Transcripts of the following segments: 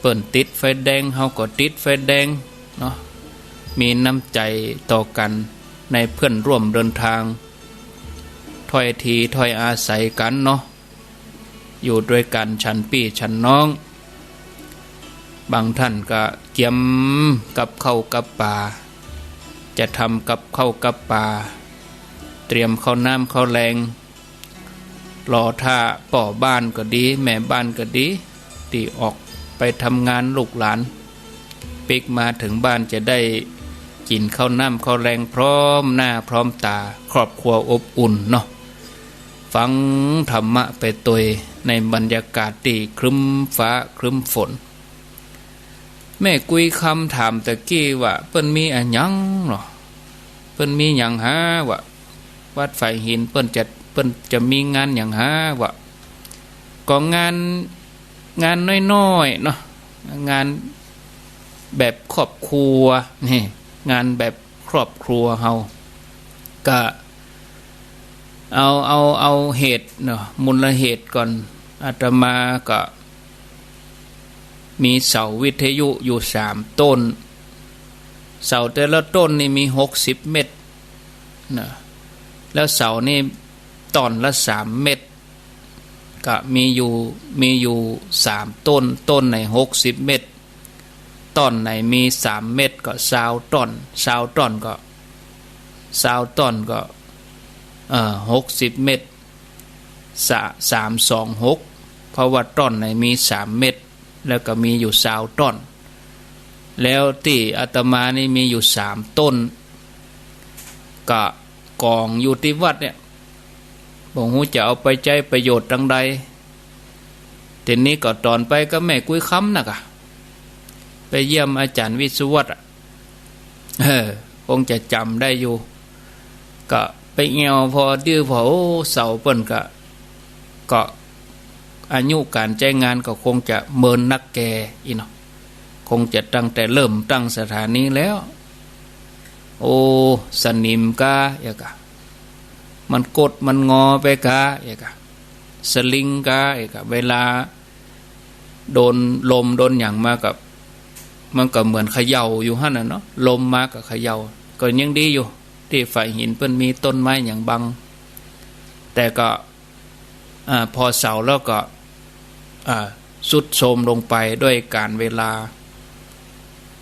เปิ้นติดไฟแดงเฮาก็ติดไฟแดงเนาะมีน้ำใจต่อกันในเพื่อนร่วมเดินทางถ้อยทีถ้อยอาศัยกันเนาะอยู่ด้วยกันฉันพี่ฉันน้องบางท่านก็เกี่ยมกับข้าวกับปลาจะทำกับข้าวกับปลาเตรียมข้าวน้ำข้าวแรงรอท่าป่อบ้านก็ดีแม่บ้านก็ดีที่ออกไปทำงานลูกหลานปิกมาถึงบ้านจะได้กินข้าวน้ำข้าวแรงพร้อมหน้าพร้อมตาครอบครัวอบอุ่นเนาะฟังธรรมะไปตัวในบรรยากาศที่ครึ้มฟ้าครึ้มฝนแม่กุยคำถามตะกี้ว่าเปิ้นมีอะหยังเนาะเปิ้นมีหยังหาว่าวัดไฟหินเปิ้นจะมีงานหยังหาว่าก็งานน้อยๆเนาะงานแบบครอบครัวนี่งานแบบครอบครัวเฮาก็เอาเหตุเนาะมูลเหตุก่อนอาตมาก็มีเสาวิทยุอยู่3 ต้นเสาแต่ละต้นนี่มี60 เม็ดนะแล้วเสานี่ต้นละ3 เม็ดก็มีอยู่3 ต้นต้นไหน60 เม็ดต้นไหนมี3 เม็ดก็20 ต้น20 ต้นก็20 ต้นก็60 เม็ด326เพราะว่าต้นไหนมี3 เม็ดแล้วก็มีอยู่20 ต้นแล้วที่อาตมานี่มีอยู่3 ต้นก็กองอยู่ที่วัดเนี่ยบ่ฮู้จะเอาไปใช้ประโยชน์จังใดทีนี้ก็ตอนไปก็แม่กุ้ยค้ำน่ะกะไปเยี่ยมอาจารย์วิศวัตคงจะจำได้อยู่ก็ไปเงียวพอดื้อพอเสาเปิ้นก็อายุการใช้งานก็คงจะเมินนักแก่อีเนาะคงจะตั้งแต่เริ่มตั้งสถานีแล้วโอ้สนิมกะอย่ากะมันกดมันงอไปกะอย่ากะสลิงกะอย่ากะเวลาโดนลมโดนอย่างมากับมันก็เหมือนเขย่าอยู่หั่นน่ะเนาะลมมาก็เขย่าก็ยังดีอยู่ที่ฝ่ายหินเพิ่นมีต้นไม้อย่างบังแต่ก็พอเสาแล้วก็สุดโทรมลงไปด้วยการเวลา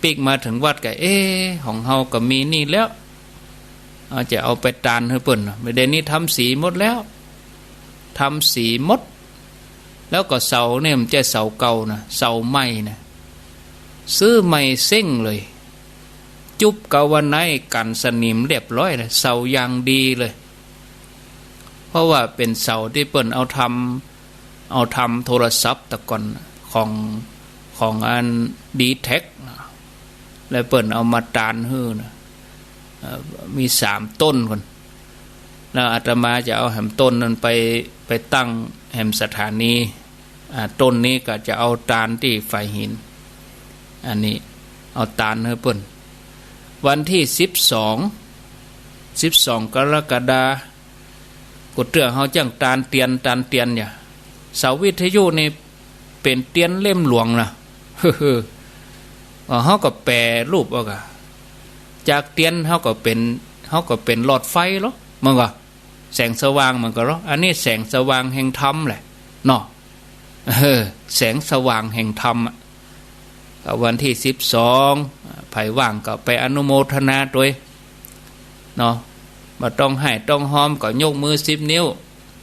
ปิกมาถึงวัดก็ของเฮาก็มีนี่แล้วจะเอาไปตานให้เพิ่นไม่ได้นี่ทำสีหมดแล้วทำสีหมดแล้วก็เสาเนี่ยมันจะเสาเก่านะเสาใหม่นะซื้อใหม่เส้งเลยจุบกะวันไหนกันสนิมเรียบร้อยเลยเสาอย่างดีเลยเพราะว่าเป็นเสาที่เปิ้นเอาทำโทรศัพท์แต่ก่อนของอันดีแท็กแล้วเปิ้นเอามาตานฮื้อนะมี3 ต้นคนแล้วอาตมาจะเอาแหมต้นนั้นไปตั้งแหมสถานีต้นนี้ก็จะเอาตานที่ไฟหินอันนี้เอาตานให้เปิ้นวันที่12 กรกฎาคมกดเตื้อเฮาจังตานเตียนเนี่ยเสาวิทยุนี่เป็นเตียนเล่มหลวงนะเฮาก็แปรรูปเอากะจากเตียนเฮาก็เป็นหลอดไฟเหรอมันก็แสงสว่างมันก็เหรออันนี้แสงสว่างแห่งธรรมแหละเนาะแสงสว่างแห่งธรรมก็วันที่12ไผว่างก็ไปอนุโมทนาด้วยเนาะบ่ต้องให้ต้องหอมก็ยกมือ10 นิ้ว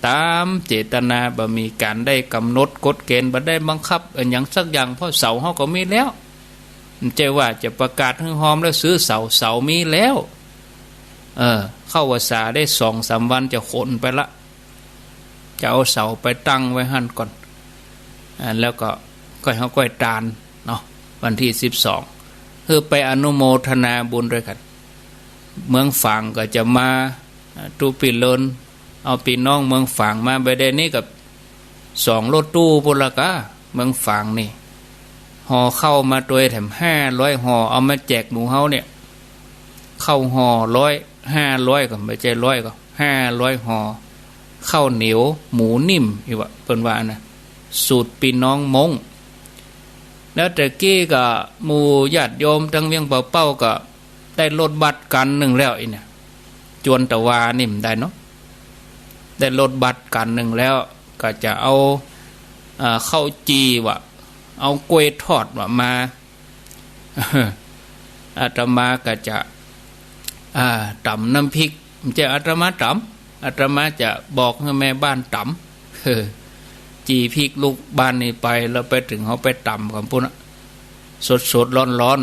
ตามเจตนาบ่มีการได้กำหนดกฎเกณฑ์บ่ได้บังคับอันหยังสักอย่างเพราะเสาเฮาก็มีแล้วมันใจว่าจะประกาศให้หอมแล้วซื้อเสามีแล้วเข้าภาษาได้2-3 วันจะขนไปละจะเอาเสาไปตั้งไว้หั่นก่อนแล้วก็เฮาก็ตานเนาะวันที่12คือไปอนุโมทนาบุญด้วยกันเมืองฝางก็จะมาตูปิลนเอาพี่น้องเมืองฝางมาไปได้นี่กับ2 รถตู้พุ่นละกะเมืองฝางนี่ห่อเข้ามาตัวแถม500 ห่อเอามาแจกหมู่เฮาเนี่ยเข้าห่อ100-500ก็ไม่ใช่100ก็500 ห่อข้าวเหนียวหมูนิ่มอีกว่าเปิ้นว่านะสูตรพี่น้องมง แล้วแต่กี้ก็หมู่ญาติโยมทั้งเวียงเป้าก็ได้รถบัตรกันหนึ่งแล้วอีเนี่ยจวนตะวานี่มันได้เนาะได้รถบัตรกันหนึ่งแล้วก็จะเอาข้าวจีวะเอากล้วยทอดวะมาอาตมาก็จะตำน้ำพริกจะอาตมาตำอาตมาจะบอกให้แม่บ้านตำจีพริกลูกบ้านนี่ไปแล้วไปถึงเขาไปตำกันพุ่นสดร้อน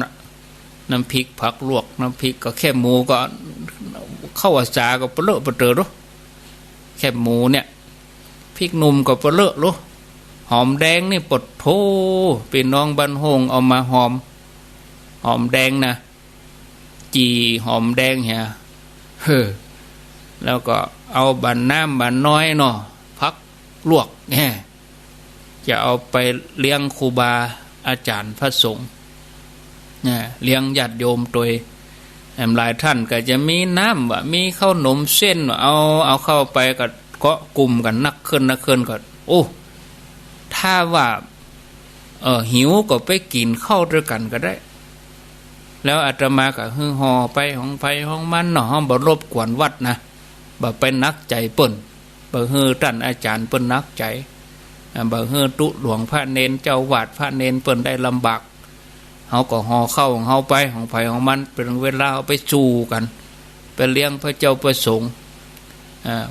น้ำพริกผักลวกน้ำพริกก็แค่หมูก็เข้าอาสาก็เปลือกเปลือกรู้แค่หมูเนี่ยพริกหนุ่มก็เปลือกรู้หอมแดงนี่ปดโถเป็นน้องบ้านโฮงเอามาหอมแดงนะจีหอมแดงเหี่ยแล้วก็เอาบันน้ำบันน้อยเนาะพักลวกเนี่ยจะเอาไปเลี้ยงครูบาอาจารย์พระสงฆ์เนี่ยเลี้ยงญาติโยมโดยหลายท่านก็จะมีน้ำว่ามีข้าวหนมเส้นเอาเข้าไปก็เกาะกลุ่มกันนักขึ้นก็โอ้ถ้าว่าหิวก็ไปกินข้าวด้วยกันก็ได้แล้วอาตมาก็ห่อไปของไผของมันเนาะบ่รบกวนวัดนะบ่ไปนักใจเปิ้นบ่ฮือท่านอาจารย์เปิ้นนักใจบ่ฮือตุหลวงพระเนนเจ้าวาดพระเนนเปิ้นได้ลำบากเฮาก็ห่อเข้าของเฮาไปของไผของมันเป็นเวลาเอาไปสู่กันไปเลี้ยงพระเจ้าประสงค์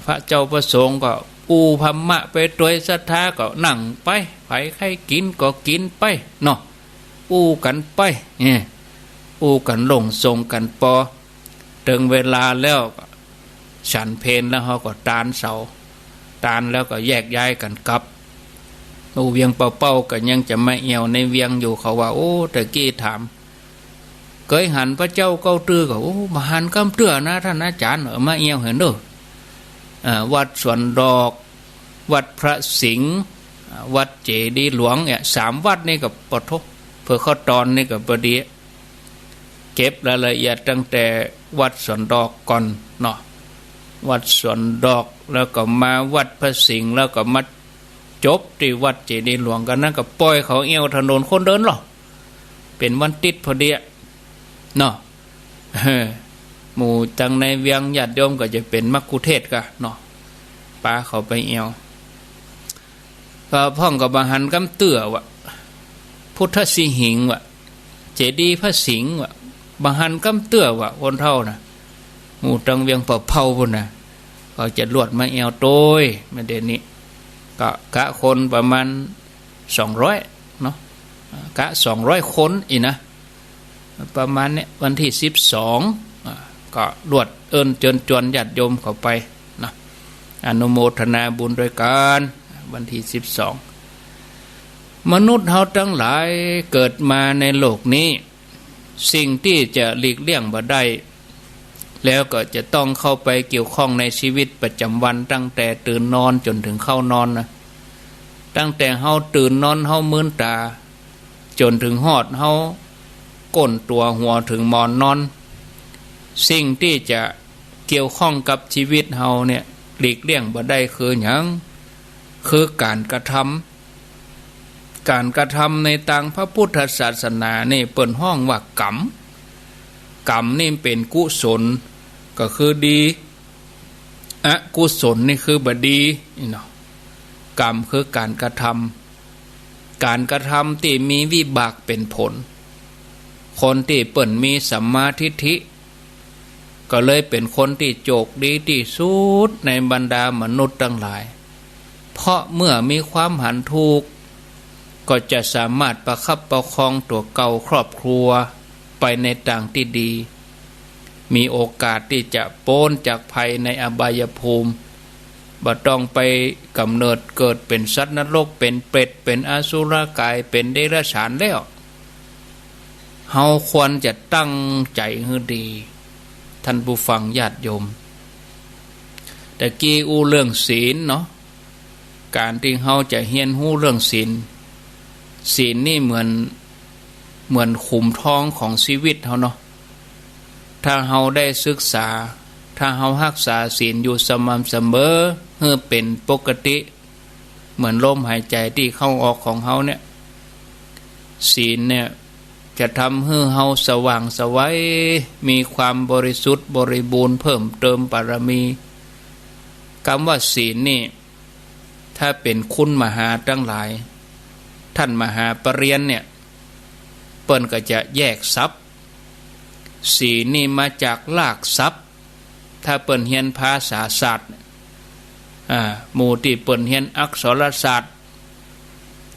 พระเจ้าประสงค์ก็ปูธรรมะไปโดยศรัทธาก็นั่งไปไผใครกินก็กินไปเนาะปูกันไปปูกันลงทรงกันปอถึงเวลาแล้วฉันเพลแล้วเขาก็ตานเสาตานแล้วก็แยกย้ายกันกลับเวียงเป้าก็ยังจะมาเอี่ยวในเวียงอยู่เขาว่าโอ้ตะกี้ถามเคยหันพระเจ้าเก้าตื้อก็โอ้มาหันกำเตื้อนะท่านอาจารย์มาเอี่ยวเห็นเด้อวัดสวนดอกวัดพระสิงห์วัดเจดีย์หลวงเนี่ย3 วัดนี่กับปทบเพื่อเข้าตอนนี่กับประเดี๋ยเก็บรายละเอียดตั้งแต่วัดสวนดอกก่อนเนาะวัดสวนดอกแล้วก็มาวัดพระสิงห์แล้วก็มาจบที่วัดเจดีย์หลวงกันนั่นก็ปล่อยเขาเอวถนนคนเดินหรอเป็นวันติดพอดีเนาะหมู่จังในเวียงญาติโยมก็จะเป็นมัคคุเทศกะเนาะปาเขาไปเอวพอพ่องกับบาหันกำเตื้อวะพุทธสิหิงวะเจดีย์พระสิงห์วะบาหันกำเตื้อวะคนเท่านะหมู่จังเวียงเผาพุ่นนะเขาจะลวดมาเอวโต้ยมาเดี๋ยวนี้ก็กะคนประมาณ200เนาะกะ200 คนอีนะประมาณนี้วันที่12ก็ลวดเอิ้นเจิญจวนญาติโยมเข้าไปนะอนุโมทนาบุญด้วยกันวันที่12มนุษย์เฮาทั้งหลายเกิดมาในโลกนี้สิ่งที่จะหลีกเลี่ยงบ่ได้แล้วก็จะต้องเข้าไปเกี่ยวข้องในชีวิตประจำวันตั้งแต่ตื่นนอนจนถึงเข้านอนนะตั้งแต่เฮาตื่นนอนเฮามื้นตาจนถึงฮอดเฮาก้นตัวหัวถึงหมอนนอนสิ่งที่จะเกี่ยวข้องกับชีวิตเฮาเนี่ยหลีกเลี่ยงบ่ได้คือหยังคือการกระทำในทางพระพุทธศาสนานี่เปิ้นห้องว่ากรรมนี่เป็นกุศลก็คือดีอกุศลนี่คือบดีนี่เนาะกรรมคือการกระทำที่มีวิบากเป็นผลคนที่เปิ่นมีสัมมาทิฏฐิก็เลยเป็นคนที่โชคดีที่สุดในบรรดามนุษย์ทั้งหลายเพราะเมื่อมีความหันถูกก็จะสามารถประคับประคองตัวเก่าครอบครัวไปในทางที่ดีมีโอกาสที่จะพ้นจากภัยในอบายภูมิบ่ต้องไปกำเนิดเกิดเป็นสัตว์นรกเป็นเปรตเป็นอสุรกายเป็นเดรัจฉานแล้วเฮาควรจะตั้งใจให้ดีท่านผู้ฟังญาติโยมแต่กี้เรื่องศีลเนาะการที่เฮาจะเรียนรู้เรื่องศีลนี่เหมือนขุมทองของชีวิตเฮาเนาะถ้าเฮาได้ศึกษาถ้าเฮารักษาศีลอยู่สม่ำเสมอเพื่อเป็นปกติเหมือนลมหายใจที่เข้าออกของเฮาเนี่ย ศีลเนี่ยจะทำให้เฮาสว่างไสวัยมีความบริสุทธิ์บริบูรณ์เพิ่มเติมบารมีคำว่าศีลนี่ถ้าเป็นคุณมหาทั้งหลายท่านมหาปริญญาเนี่ยเปิ้นก็จะแยกทรัพย์ศีลนี่มาจากรากทรัพย์ถ้าเปิ้นเรียนภาษาศาสตร์หมู่ที่เปิ้นเรียนอักษรศาสตร์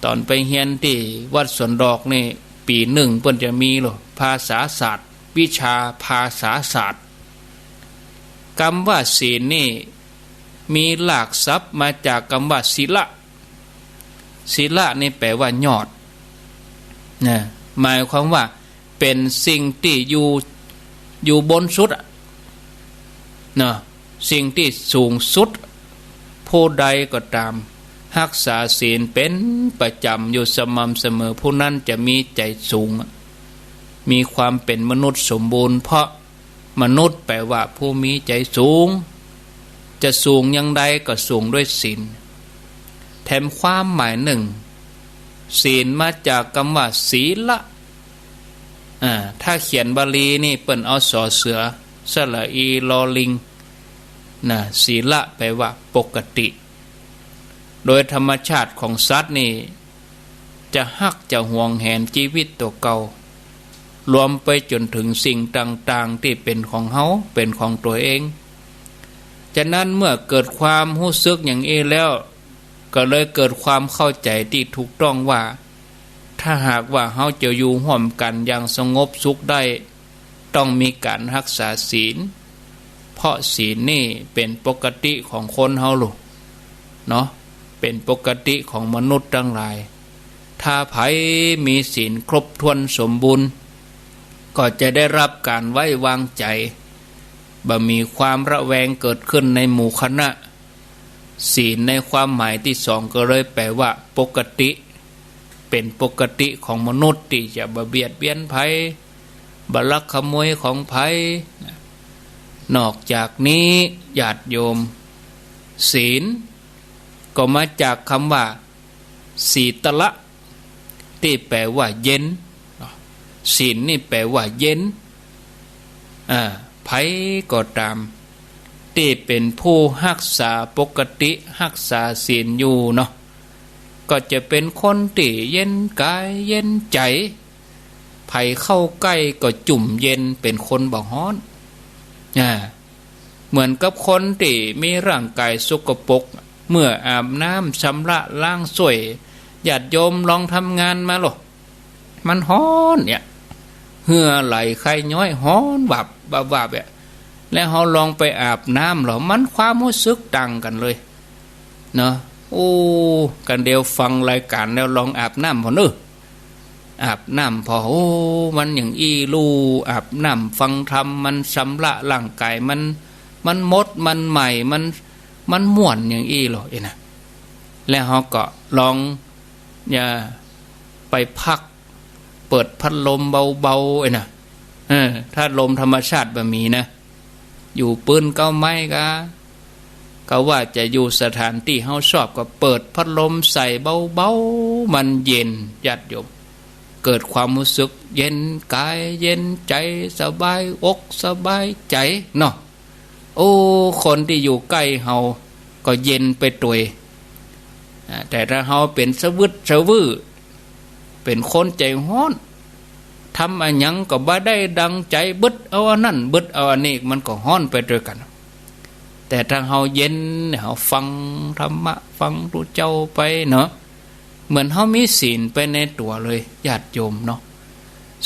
ตอนไปเรียนที่วัดสวนดอกนี่ปีหนึ่งเปิ้นจะมีหรอภาษาศาสตร์วิชาภาษาศาสตร์คำว่าศีลนี่มีหลากทรัพย์มาจากคำว่าศีละศีละนี่แปลว่ายอดนะหมายความว่าเป็นสิ่งที่อยู่บนสุดนะสิ่งที่สูงสุดผู้ใดก็ตามรักษาศีลเป็นประจำอยู่สม่ำเสมอผู้นั้นจะมีใจสูงมีความเป็นมนุษย์สมบูรณ์เพราะมนุษย์แปลว่าผู้มีใจสูงจะสูงอย่างใดก็สูงด้วยศีลแถมความหมายหนึ่งศีลมาจากคำว่าศีละถ้าเขียนบาลีนี่เปิ้นเอาสอเสือสระอีลอลิงศีละแปลว่าปกติโดยธรรมชาติของสัตว์นี่จะฮักจะห่วงแหนชีวิตตัวเก่ารวมไปจนถึงสิ่งต่างๆที่เป็นของเฮาเป็นของตัวเองฉะนั้นเมื่อเกิดความรู้สึกอย่างนี้แล้วก็เลยเกิดความเข้าใจที่ถูกต้องว่าถ้าหากว่าเฮาจะอยู่ร่วมกันอย่างสงบสุขได้ต้องมีการรักษาศีลเพราะศีลนี่เป็นปกติของคนเฮาลูกเนาะเป็นปกติของมนุษย์ทั้งหลายถ้าไผมีศีลครบถ้วนสมบูรณ์ก็จะได้รับการไว้วางใจบ่มีความระแวงเกิดขึ้นในหมู่คณะศีลในความหมายที่สองก็เลยแปลว่าปกติเป็นปกติของมนุษย์ที่จะบ่เบียดเบียนไผบ่ลักขโมยของไผนอกจากนี้ญาติโยมศีลก็มาจากคำว่าศีตละที่แปลว่าเย็นศีลนี่แปลว่าเย็นไผก็ตามที่เป็นผู้รักษาปกติรักษาศีลอยู่เนาะก็จะเป็นคนที่เย็นกายเย็นใจไผเข้าใกล้ก็จุ่มเย็นเป็นคนบ่ฮ้อนเหมือนกับคนที่มีร่างกายสกปรกเมื่ออาบน้ำชำระล้างสวยญาติโยมลองทำงานมาหรอมันฮ้อนเนี่ยเหื่อไหลไข้ย้อยฮ้อนวับเนี่ยแล้วเขาลองไปอาบน้ำหรอมันความรู้สึกต่างกันเลยเนาะโอ้กันเดียวฟังรายการแล้วลองอาบน้ำพอเนอะอาบน้ำพอโอ้มันอย่างอีลูอาบน้ำฟังธรรมมันชำระร่างกายมันมดมันใหม่มันม่วนอย่างอีหรอนะแล้วเขาก็ลองอย่าไปพักเปิดพัดลมเบาๆนะถ้าลมธรรมชาติแบบมีนะอยู่ปืนเก้าไม้ก็ว่าจะอยู่สถานที่เฮาชอบก็เปิดพัดลมใส่เบาๆมันเย็นญาติโยมเกิดความรู้สึกเย็นกายเย็นใจสบายอกสบายใจเนาะโอ้คนที่อยู่ใกล้เฮาก็เย็นไปตัวแต่ถ้าเฮาเป็นสวื้อเป็นคนใจฮ้อนทำอันยังก็บ่ได้ดังใจบึดเอาอันนั้นบึดเอาอันนี้มันก็ฮ้อนไปด้วยกันแต่ถ้าเฮาเย็นเฮาฟังธรรมะฟังพระเจ้าไปเนาะเหมือนเฮามีศีลไปในตัวเลยญาติโยมเนาะ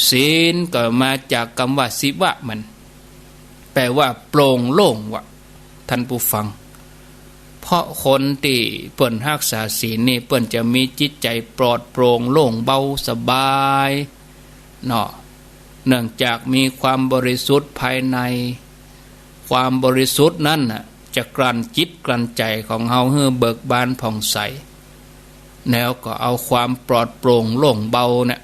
ศีลก็มาจากคำว่าสิวะมันแปลว่าโปร่งโล่งวะท่านผู้ฟังเพราะคนที่เปิ้นรักษาศีลนี่เปิ้นจะมีจิตใจปลอดโปร่งโล่งเบาสบายเนาะเนื่องจากมีความบริสุทธิ์ภายในความบริสุทธิ์นั้นน่ะจะกลั่นจิตกลั่นใจของเฮาให้เบิกบานผ่องใสแล้วก็เอาความปลอดโปร่งโล่งเบาเนี่ย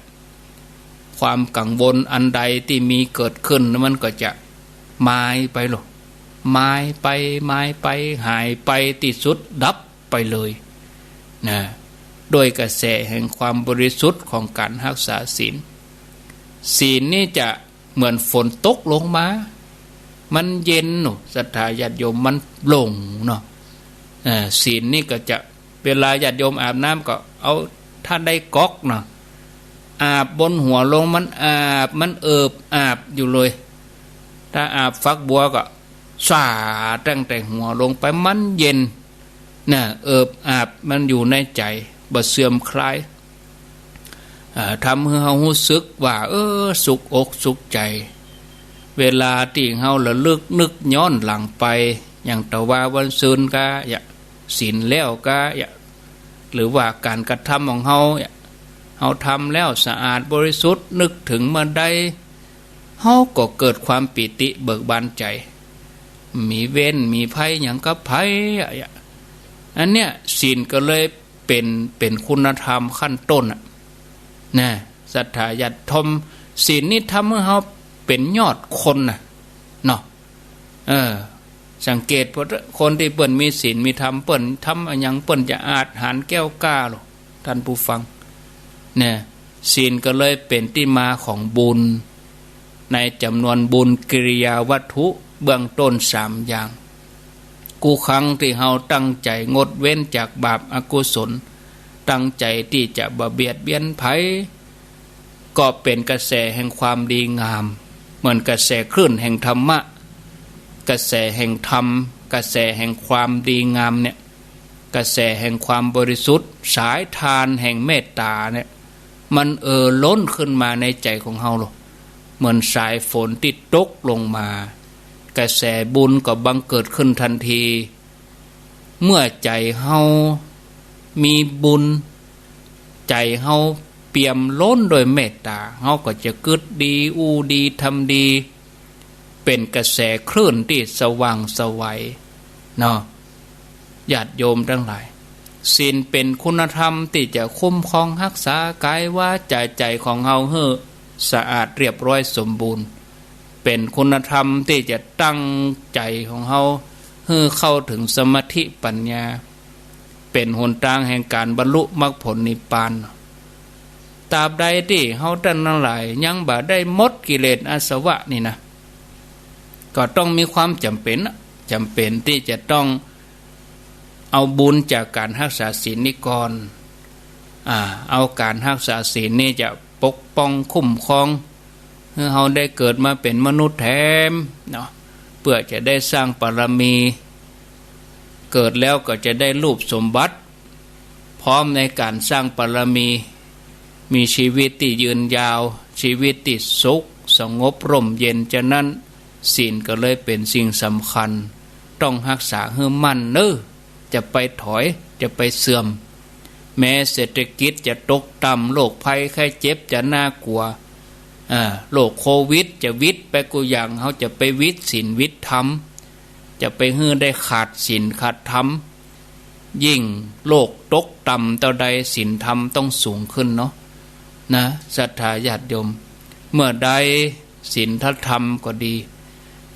ความกังวลอันใดที่มีเกิดขึ้นมันก็จะมายไปหรอกมายไปหายไปที่สุดดับไปเลยนะ โดยกระแสแห่งความบริสุทธิ์ของการรักษาศีลศีลนี่จะเหมือนฝนตกลงมามันเย็นเนาะศรัทธาญาติโยมมันโปร่งเนาะศีลนี่ก็จะเวลาญาติโยมอาบน้ำก็เอาถ้าได้ก๊อกเนาะอาบบนหัวลงมันอาบมันอาบอยู่เลยถ้าอาบฟักบัวก็สาตั้งแต่หัวลงไปมันเย็นน่ะอาบมันอยู่ในใจบ่เสื่อมคลายทำให้เฮารู้สึกว่าสุขอกสุขใจเวลาที่เฮาระลึกนึกย้อนหลังไปอย่างตะว่าวันซืนกะศีลแล้วกะหรือว่าการกระทำของเฮาทำแล้วสะอาดบริสุทธิ์นึกถึงเมื่อใดเฮาก็เกิดความปิติเบิกบานใจมีเว้นมีภัยอย่างกับภัยอันเนี้ยศีลก็เลยเป็นคุณธรรมขั้นต้นนะศรัทธาญาติธรรมศีลนี่ทำให้เฮาเป็นยอดคนน่ะเนาะสังเกตพวกคนที่เปิ้นมีศีลมีธรรมเปิ้นทำอะไรอย่างเปิ้นจะอาจหารแก้วกล้าหรอกท่านผู้ฟังเนี่ยศีลก็เลยเป็นที่มาของบุญในจำนวนบุญกิริยาวัตถุเบื้องต้น3อย่างกูครั้งที่เฮาตั้งใจงดเว้นจากบาปอกุศลตั้งใจที่จะบ่เบียดเบียนไผก็เป็นกระแสแห่งความดีงามเหมือนกระแสคลื่นแห่งธรรมะกระแสแห่งธรรมกระแสแห่งความดีงามเนี่ยกระแสแห่งความบริสุทธิ์สายทานแห่งเมตตาเนี่ยมันล้นขึ้นมาในใจของเฮาหรอกเหมือนสายฝนที่ตกลงมากระแสบุญก็บังเกิดขึ้นทันทีเมื่อใจเฮามีบุญใจเฮาเปี่ยมล้นโดยเมตตาเฮาก็จะเกิดดีดีทำดีเป็นกระแสคลื่นที่สว่างไสวเนาะญาติโยมทั้งหลายศีลเป็นคุณธรรมที่จะคุ้มครองรักษากายวาจาใจของเฮาให้สะอาดเรียบร้อยสมบูรณ์เป็นคุณธรรมที่จะตั้งใจของเฮาให้เข้าถึงสมาธิปัญญาเป็นหนทางแห่งการบรรลุมรรคผลนิพพานตราบใดที่เฮาท่านทั้งหลายยังบ่ได้หมดกิเลสอาสวะนี่นะก็ต้องมีความจำเป็นที่จะต้องเอาบุญจากการรักษาศีลนี้ก่อนเอาการรักษาศีลนี่จะปกป้องคุ้มครองให้เฮาได้เกิดมาเป็นมนุษย์แท้เนาะเพื่อจะได้สร้างบารมีเกิดแล้วก็จะได้รูปสมบัติพร้อมในการสร้างบารมีชีวิตที่ยืนยาวชีวิตที่สุขสงบร่มเย็นฉะนั้นศีลก็เลยเป็นสิ่งสำคัญต้องรักษาให้มั่นจะไปถอยจะไปเสื่อมแม้เศรษฐกิจจะตกต่ำโรคภัยไข้เจ็บจะน่ากลัวโรคโควิดจะวิทย์ไปกูอย่างเขาจะไปวิทย์ศีลวิทย์ธรรมจะไปฮื้อได้ขาดศีลขาดธรรมยิ่งโลกตกต่ำเท่าใดศีลธรรมต้องสูงขึ้นเนาะนะศรัทธาญาติโยมเมื่อใดศีลธรรมก็ดี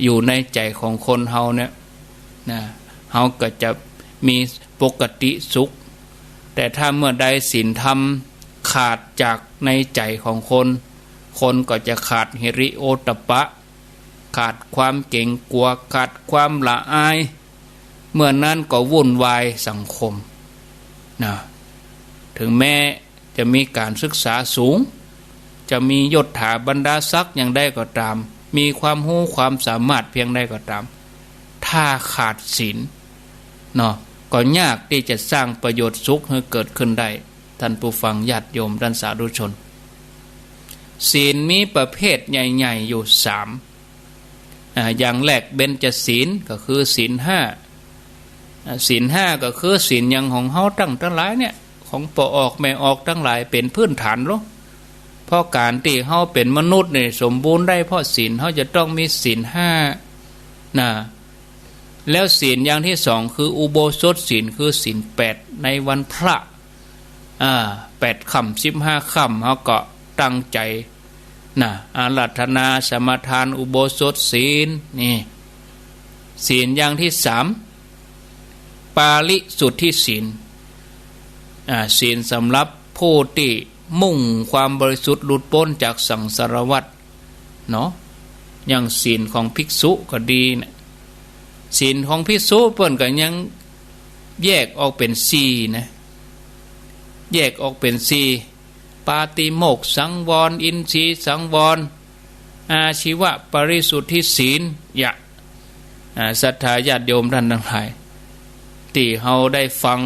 อยู่ในใจของคนเฮาเนี่ยนะเฮาก็จะมีปกติสุขแต่ถ้าเมื่อใดศีลธรรมขาดจากในใจของคนก็จะขาดหิริโอตตัปปะขาดความเก่งกลัวขาดความละอายเมื่อนั้นก็วุ่นวายสังคมนะถึงแม้จะมีการศึกษาสูงจะมียศถาบรรดาศักดิ์อย่างใดก็ตามมีความรู้ความสามารถเพียงใดก็ตามถ้าขาดศีลเนาะก็ยากที่จะสร้างประโยชน์สุขให้เกิดขึ้นได้ท่านผู้ฟังญาติโยมท่านสาธุชนศีลมีประเภทใหญ่ๆอยู่3อย่างแรกเบญจศีลก็คือศีล5ศีล5ก็คือศีลอย่างของเฮาทั้งหลายเนี่ยของปออกไม่ออกทั้งหลายเป็นพื้นฐานหรอเพราะการที่เฮาเป็นมนุษย์นี่สมบูรณ์ได้เพราะศีลเฮาจะต้องมีศีล5นะแล้วศีลอย่างที่2คืออุโบสถศีลคือศีล8ในวันพระ8ค่ำ15ค่ำเฮาก็ตั้งใจนะอาราธนาสมาทานอุโบสถศีลนี่ศีลอย่างที่3ปาริสุทธิศีล ศีลสำหรับผู้ที่มุ่งความบริสุทธิ์หลุดพ้นจากสังสารวัฏเนาะอย่างศีลของภิกษุก็ดีนะศีลของภิกษุเพิ่นก็ยังแยกออกเป็น4นะแยกออกเป็น4ปาติโมกข์สังวรอินทรีย์สังวรอาชีวะปริสุทธิศีลศรัทธาญาติโยมท่านทั้งหลายที่เฮาได้ฟัง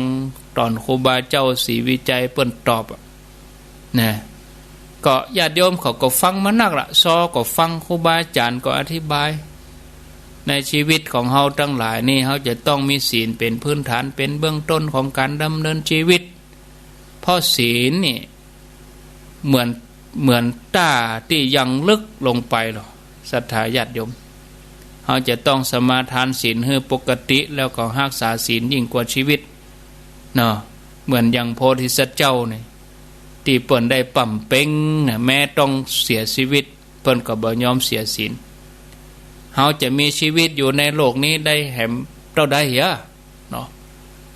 ตอนครูบาเจ้าศรีวิจัยเปิ้นตอบนะก็ญาติโยมเขาก็ฟังมานักละซอก็ฟังครูบาอาจารย์ก็อธิบายในชีวิตของเฮาทั้งหลายนี่เฮาจะต้องมีศีลเป็นพื้นฐานเป็นเบื้องต้นของการดำเนินชีวิตเพราะศีลนี่เหมือนตาที่ยังลึกลงไปหรอศรัทธาญาติโยมเฮาจะต้องสมาทานศีลให้ปกติแล้วก็รักษาศีลยิ่งกว่าชีวิตเนาะเหมือนอย่างโพธิสัตว์เจ้านี่ที่เปิ้นได้ปั่มเป่งแม้ต้องเสียชีวิตเปิ้นก็บ่ยอมเสียศีลเฮาจะมีชีวิตอยู่ในโลกนี้ได้แหมเท่าใดเหี้ยเนาะ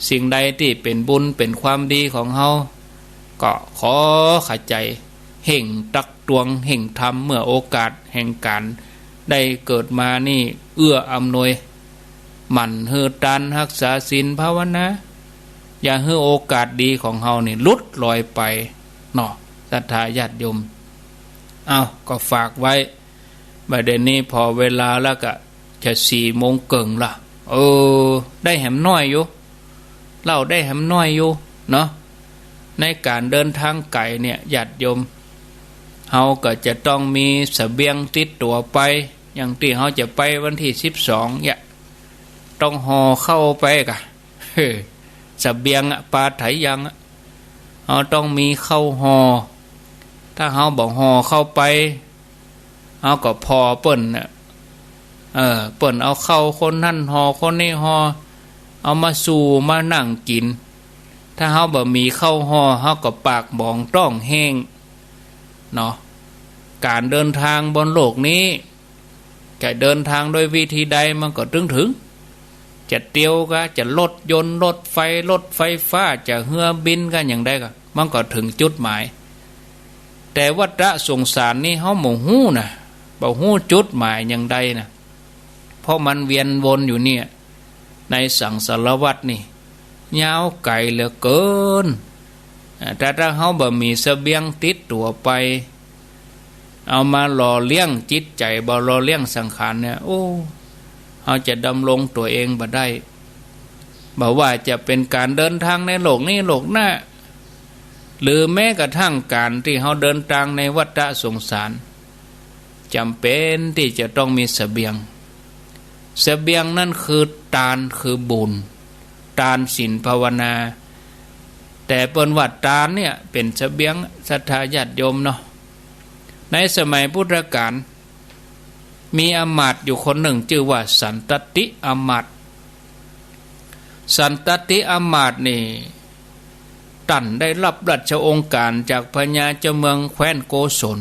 สิ่งใดที่เป็นบุญเป็นความดีของเฮาก็ขอขใจเห่งตักตวงเห่งธรรมเมื่อโอกาสแห่งการได้เกิดมานี่เอื้ออำนวยหมั่นเฮือตานรักษาศีลภาวนาอย่าให้โอกาสดีของเฮานี่ลุดลอยไปเนาะศรัทธาญาติโยมเอาก็ฝากไว้บัดเดี๋ยวนี้พอเวลาแล้วก็จะ4 โมงเกิงละได้แหมน้อยอยู่เล่าได้แหมน้อยอยู่เนาะในการเดินทางไกลเนี่ยญาติโยมเฮาก็จะต้องมีเสบียงติดตัวไปอย่างที่เฮาจะไปวันที่12เนี่ยต้องห่อเข้าไปกะเสบียงปลาไถยังเฮาต้องมีเข้าห่อถ้าเฮาบ่ห่อเข้าไปเฮาก็พอเปิ้นเปิ้นเอาเข้าคนนั่นห่อคนนี้ห่อเอามาสู่มานั่งกินถ้าเฮาบ่มีเข้าห่อเฮาก็ปากหมองต้องแห้งเนาะการเดินทางบนโลกนี้จะเดินทางโดยวิธีใดมันก็ถึงจะเตียวก็จะรถยนต์รถไฟรถไฟฟ้าจะเรือบินกันอย่างใดก็มันก็ถึงจุดหมายแต่วัฏสงสารนี่เฮาบ่ฮู้นะบ่ฮู้จุดหมายอย่างใดนะเพราะมันเวียนวนอยู่เนี่ยในสังสารวัฏนี่ยาวไกลเหลือเกินแต่ถ้าเฮาบ่มีเสบียงติดตัวไปเอามาหล่อเลี้ยงจิตใจบ่หล่อเลี้ยงสังขารเนี่ยเฮาจะดำรงตัวเองบ่ได้บ่ว่าจะเป็นการเดินทางในโลกนี้โลกหน้าหรือแม้กระทั่งการที่เฮาเดินทางในวัฏสงสารจำเป็นที่จะต้องมีเสบียงนั่นคือทานคือบุญทานศีลภาวนาแต่เปิ้นว่าทานเนี่ยเป็นเสบียงศรัทธาญาติโยมเนาะในสมัยพุทธกาลมีอมาตย์อยู่คนหนึ่งชื่อว่าสันตติอมาตย์สันตติอมาตย์นี่ท่านได้รับราชองค์การจากพญาเจ้าเมืองแคว้นโกศล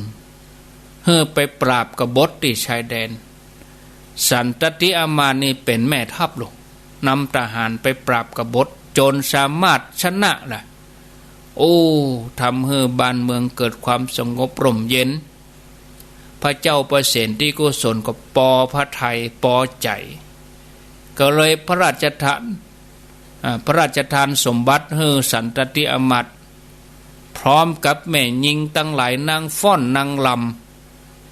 เพื่อไปปราบกบฏที่ชายแดนสันตติอมาตย์นี่เป็นแม่ทัพลูกนำทหารไปปราบกบฏจนสามารถชนะล่ะทำให้บ้านเมืองเกิดความสงบร่มเย็นพระเจ้าประเสนที่โกศลก็ปอพระทัยปอใจก็เลยพระราชทานสมบัติให้สันตติอมาตย์พร้อมกับแม่หญิงตั้งหลายนางฟ้อนนางล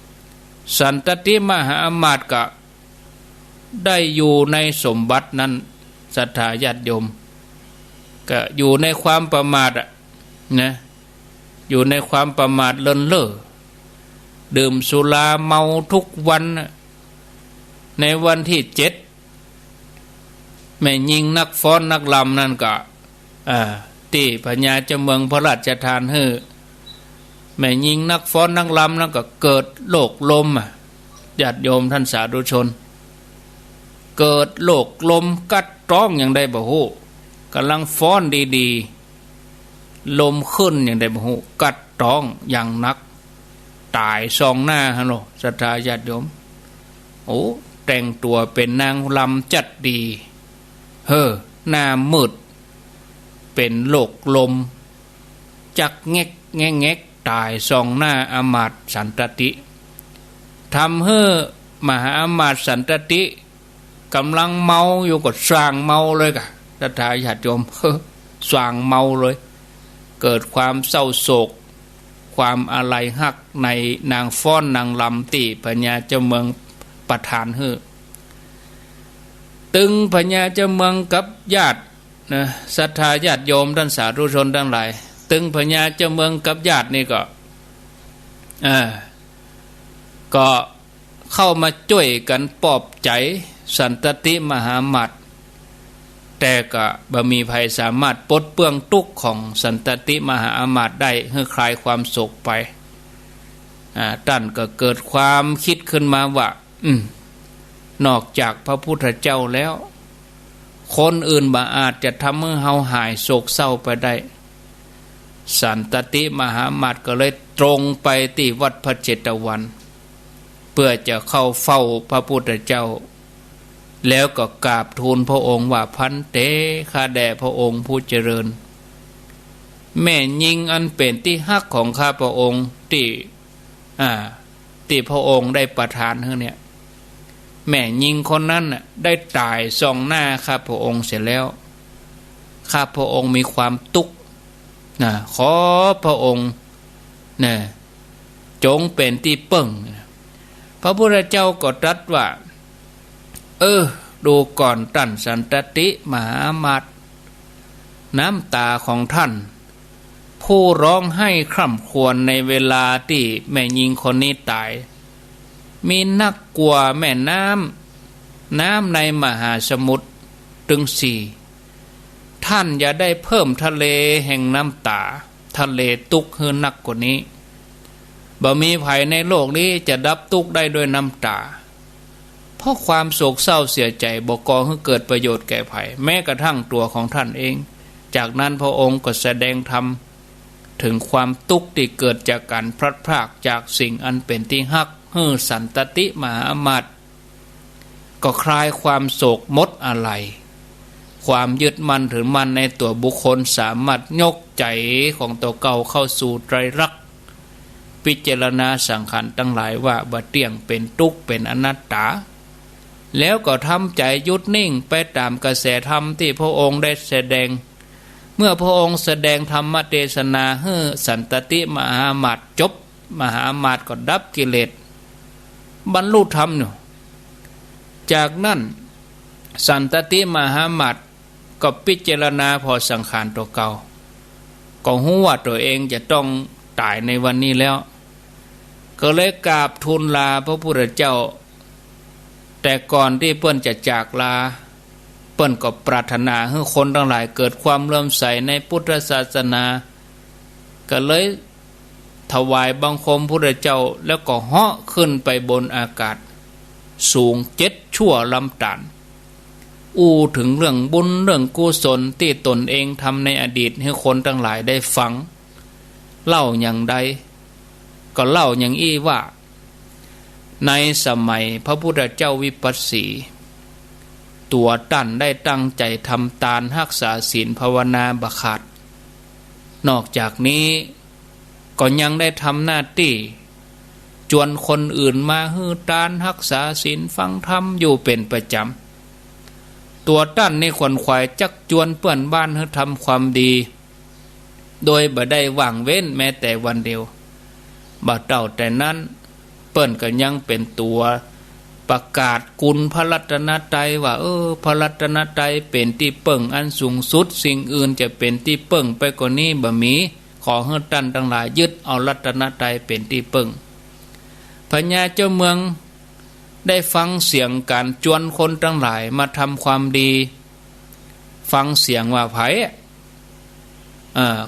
ำสันตติมหาอมาตย์ก็ได้อยู่ในสมบัตินั้นศรัทธาญาติโยมก็อยู่ในความประมาทนะอยู่ในความประมาทเลินเล่อดื่มสุราเมาทุกวันในวันที่7แม่ยิงนักฟ้อนนักลำนั่นก็ที่พญาเจ้าเมืองพระราชทานให้แม่ยิงนักฟ้อนนักลำนั่นก็เกิดโรคลมญาติโยมท่านสาธุชนเกิดโรคลมกัดร้องอย่างใดบ่ฮู้กำลังฟ้อนดีๆลมขึ้นอย่างใดบ่ฮู้กัดร้องอย่างนักตายซองหน้าฮะโลศรัทธาญาติโยมแต่งตัวเป็นนางลำจัดดีหน้ามืดเป็นโรคลม จักแงกแงงแงกตายส่องหน้าอมาตย์สันตติทำให้มหาอมาตย์สันตติกำลังเมาอยู่ก็สร้างเมาเลยกะศรัทธาญาติโยมสร้างเมาเลยเกิดความเศร้าโศกความอาลัยฮักในนางฟ้อนนางลำตีพญาเจ้าเมืองประทานให้ตึงพญาเจ้าเมืองกับญาตินะศรัทธาญาติโยมท่านสาธุชนทั้งหลายตึงพญาเจ้าเมืองกับญาตินี่ก็เข้ามาช่วยกันปลอบใจสันตติมหามาตย์แต่ก็บ่มีภัยสามารถปลดเปลื้องทุกข์ของสันตติมหามาตย์ได้ให้คลายความโศกไปท่านก็เกิดความคิดขึ้นมาว่านอกจากพระพุทธเจ้าแล้วคนอื่นบ่อาจจะทำให้เฮาหายโศกเศร้าไปได้สันตติมหามาตย์ก็เลยตรงไปที่วัดพระเจตวันเพื่อจะเข้าเฝ้าพระพุทธเจ้าแล้วก็กราบทูลพระองค์ว่าพันเตข้าแด่พระองค์ผู้เจริญแม่ยิงอันเป็นที่ฮักของข้าพระองค์ที่พระองค์ได้ประทานให้เนี่ยแม่ยิงคนนั้นได้ตายส่องหน้าข้าพระองค์เสร็จแล้วข้าพระองค์มีความทุกข์ขอพระองค์จงเป็นที่เปิ้งพระพุทธเจ้าก็ตรัสว่าดูก่อนท่านสันตติมหามาตย์น้ำตาของท่านผู้ร้องไห้คร่ำครวญในเวลาที่แม่หญิงคนนี้ตายมีนักกว่าแม่น้ำในมหาสมุทรถึง4ท่านอย่าได้เพิ่มทะเลแห่งน้ำตาทะเลตุกให้นักกว่านี้บ่มีภัยในโลกนี้จะดับทุกข์ได้ด้วยน้ำตาเพราะความโศกเศร้าเสียใจบ่ก่อให้เกิดประโยชน์แก่ภัยแม้กระทั่งตัวของท่านเองจากนั้นพระองค์ก็แสดงธรรมถึงความทุกข์ที่เกิดจากการพลัดพรากจากสิ่งอันเป็นที่ฮักให้สันตติมหามาตย์ก็คลายความโศกหมดอะไรความยึดมั่นถือมั่นในตัวบุคคลสามารถยกใจของตัวเก่าเข้าสู่ไตรลักษณ์พิจารณาสังขารทั้งหลายว่าบ่เที่ยงเป็นทุกข์เป็นอนัตตาแล้วก็ทำใจหยุดนิ่งไปตามกระแสธรรมที่พระองค์ได้แสดงเมื่อพระองค์แสดงธรรมเทศนาให้สันตติมหามาตย์จบมหามาตย์ก็ดับกิเลสบรรลุธรรมอยู่จากนั้นสันตติมหามาตย์ก็พิจารณาพอสังขารตัวเก่าก็รู้ว่าตัวเองจะต้องตายในวันนี้แล้วก็เลยกราบทูลลาพระพุทธเจ้าแต่ก่อนที่เปิ้นจะจากลาเปิ้นก็ปรารถนาให้คนทั้งหลายเกิดความเลื่อมใสในพุทธศาสนาก็เลยถวายบังคมพระพุทธเจ้าแล้วก็เหาะขึ้นไปบนอากาศสูง7 ชั่วลำตานถึงเรื่องบุญเรื่องกุศลที่ตนเองทำในอดีตให้คนทั้งหลายได้ฟังเล่าอย่างใดก็เล่าอย่างอี้ว่าในสมัยพระพุทธเจ้าวิปัสสีตัวท่านได้ตั้งใจทำทานรักษาศีลภาวนาบะขาดนอกจากนี้ก็ยังได้ทำหน้าที่ชวนคนอื่นมาฮื้อทานรักษาศีลฟังธรรมอยู่เป็นประจำตัวท่านในขวนขวายจักจวนเพื่อนบ้านให้ทำความดีโดยบ่ได้ว่างเว้นแม้แต่วันเดียวบ่เต่าแต่นั้นเปิ้นก็ยังเป็นตัวประกาศคุณพระรัตนตรัยว่าพระรัตนตรัยเป็นที่เปิ้งอันสูงสุดสิ่งอื่นจะเป็นที่เปิ้งไปกว่านี้บ่มีขอให้ท่านทั้งหลายยึดเอารัตนตรัยเป็นที่เปิ้งพญาเจ้าเมืองได้ฟังเสียงการจวนคนทั้งหลายมาทำความดีฟังเสียงว่าไผ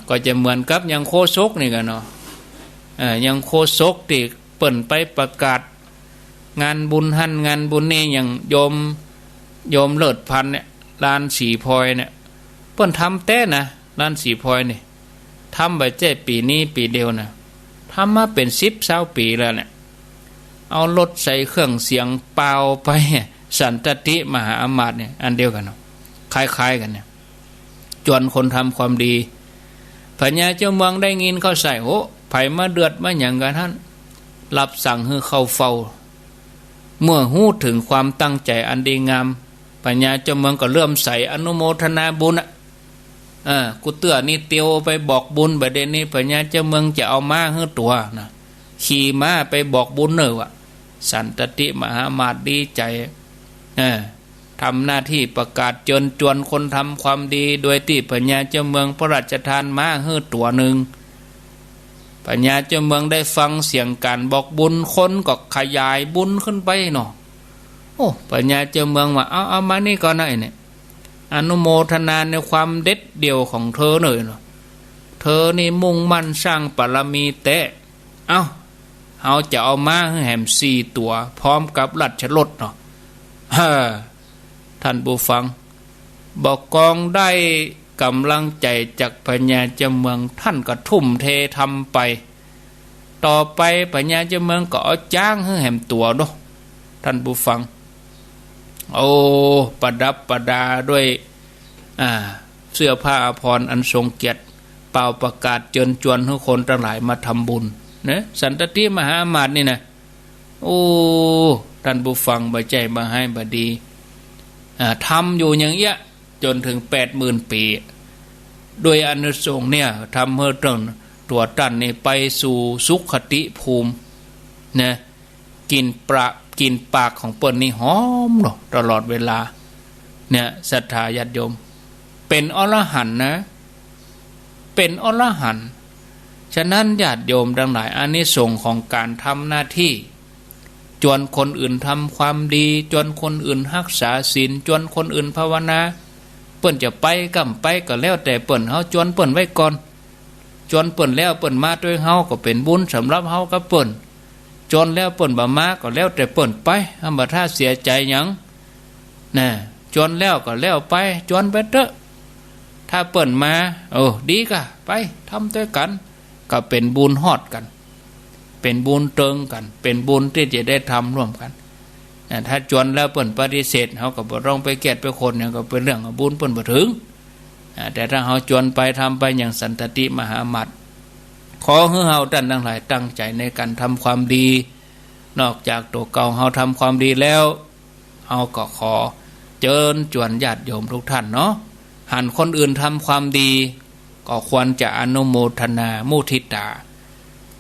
ก็จะเหมือนกับยังโคศกนี่กันเนาะยังโคศกที่เปิ่นไปประกาศงานบุญหันงานบุญนี่อย่างโยมเลิศพันเนี่ยลานสีพลอยเนี่ยเปิ่นทำแต่นะลานสีพลอยนี่ทำไปเจ้ปีนี้ปีเดียวนะทำมาเป็น10-20 ปีแล้วเนี่ยเอารถใส่เครื่องเสียงเปล่าไปสันตติมหาอมาตย์เนี่ยอันเดียวกันเนาะคล้ายๆกันเนี่ยจวนคนทำความดี พญาเจ้าเมืองได้ยินเขาใส่โหไผมาเดือดมาอย่างกันท่านรับสั่งให้เข้าเฝ้าเมื่อหู้ถึงความตั้งใจอันดีงามพญาเจ้าเมืองก็เริ่มใส่อนุโมทนาบุญกูเตื้อนี่เตียวไปบอกบุญประเด็นนี้พญาเจ้าเมืองจะเอาม้าให้ตัวนะขี่ม้าไปบอกบุญเนอะวะสันตติมหามาตดีใจทำหน้าที่ประกาศเชิญชวนคนทำความดีโดยที่พญาเจ้าเมืองพระราชทานม้าให้ตัวหนึ่งพญาเจ้าเมืองได้ฟังเสียงการบอกบุญคนก็ขยายบุญขึ้นไปเนาะโอ้พญาเจ้าเมืองว่าเอามานี่ก่อนหน่อยเนี่ยอนุโมทนาในความเด็ดเดี่ยวของเธอหน่อยเนาะเธอนี่มุ่งมั่นสร้างบารมีแต่เอาจะเอามาให้แหม4 ตัวพร้อมกับราชรถเนาะท่านผู้ฟังบอกกองได้กำลังใจจากพญาเจ้าเมืองท่านก็ทุ่มเททำไปต่อไปพญาเจ้าเมืองก็เอาจ้างให้แหมตัวเนาะท่านผู้ฟังโอ้ประดับประดาด้วยเสื้อผ้าอาภรณ์อันทรงเกียรติเป่าประกาศเชิญชวนให้คนทั้งหลายมาทำบุญนะสันตติมหามาตนี่นะโอ้ท่านผู้ฟังบ่ใจมาให้บดีทำอยู่อย่างเงี้ยจนถึง80,000 ปีโดยอานิสงส์เนี่ยทำให้ตัวท่านนี่ไปสู่สุขติภูมินะกินปากของเปิ้นนี่หอมเนาะตลอดเวลาเนี่ยศรัทธาญาติโยมเป็นอรหันต์นะเป็นอรหันต์ฉะนั้นญาติโยมทั้งหลายอานิสงส์ของการทำหน้าที่จวนคนอื่นทำความดีจวนคนอื่นรักษาศีลจวนคนอื่นภาวนาเปิ้นจะไปกำไปก็แล้วแต่เปิ้นเฮาจวนเปิ้นไว้ก่อนจวนเปิ้นแล้วเปิ้นมาด้วยเฮาก็เป็นบุญสำหรับเฮากับเปิ้นจนแล้วเปิ้นบ่มาก็แล้วแต่เปิ้นไปบ่ท่าเสียใจหยังน่ะจนแล้วก็แล้วไปจนไปเถอะถ้าเปิ้นมาดีกะไปทำด้วยกันก็เป็นบุญฮอดกันเป็นบุญเติงกันเป็นบุญที่จะได้ทำร่วมกันถ้าจนแล้วเปิ้นปฏิเสธเฮาก็บ่ต้องไปแก้ไปคนเนี่ยก็เป็นเรื่องของบุญเปิ้นบ่ถึงแต่ถ้าเฮาจนไปทำไปอย่างสันตติมหามาตขอให้เฮาท่านทั้งหลายตั้งใจในการทำความดีนอกจากตัวเก่าเฮาทำความดีแล้วเฮาก็ขอเชิญชวนญาติโยมทุกท่านเนาะหันคนอื่นทำความดีก็ควรจะอนุโมทนามุทิตา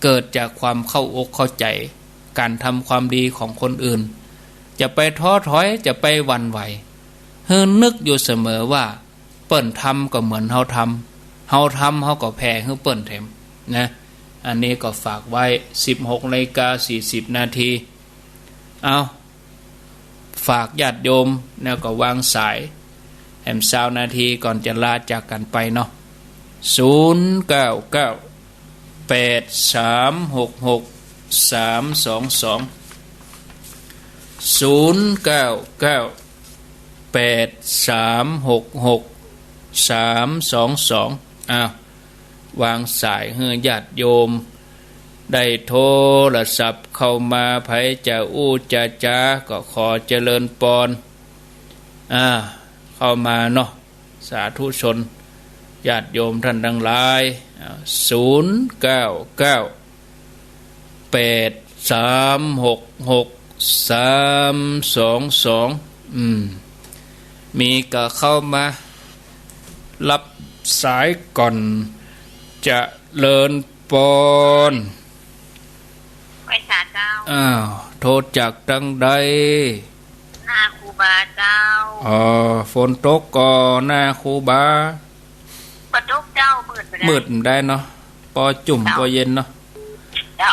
เกิดจากความเข้าอกเข้าใจการทำความดีของคนอื่นจะไปท้อถอยจะไปหวั่นไหวให้นึกอยู่เสมอว่าเปิ้นทำก็เหมือนเฮาทำเฮาก็แพ้ให้เปิ้นแถมนะอันนี้ก็ฝากไว้ 16:40 นาทีเอาฝากญาติโยมแล้วก็วางสายแหม20 นาทีก่อนจะลาจากกันไปเนาะวางสายให้ญาติโยมได้โทรศัพท์เข้ามาไผจะอู้จะจ้าก็ขอเจริญปอนเข้ามาเนาะสาธุชนญาติโยมท่านทั้งหลายมีก็เข้ามารับสายก่อนจะเลินปอนไปสาเจ้าโทษจากดังใดหน้าครูบาเจ้าฝนตกก่อหน้าครูบาฝนตกเจ้ามืดได้เนาะปอจุ่มปอเย็นเนาะเจ้า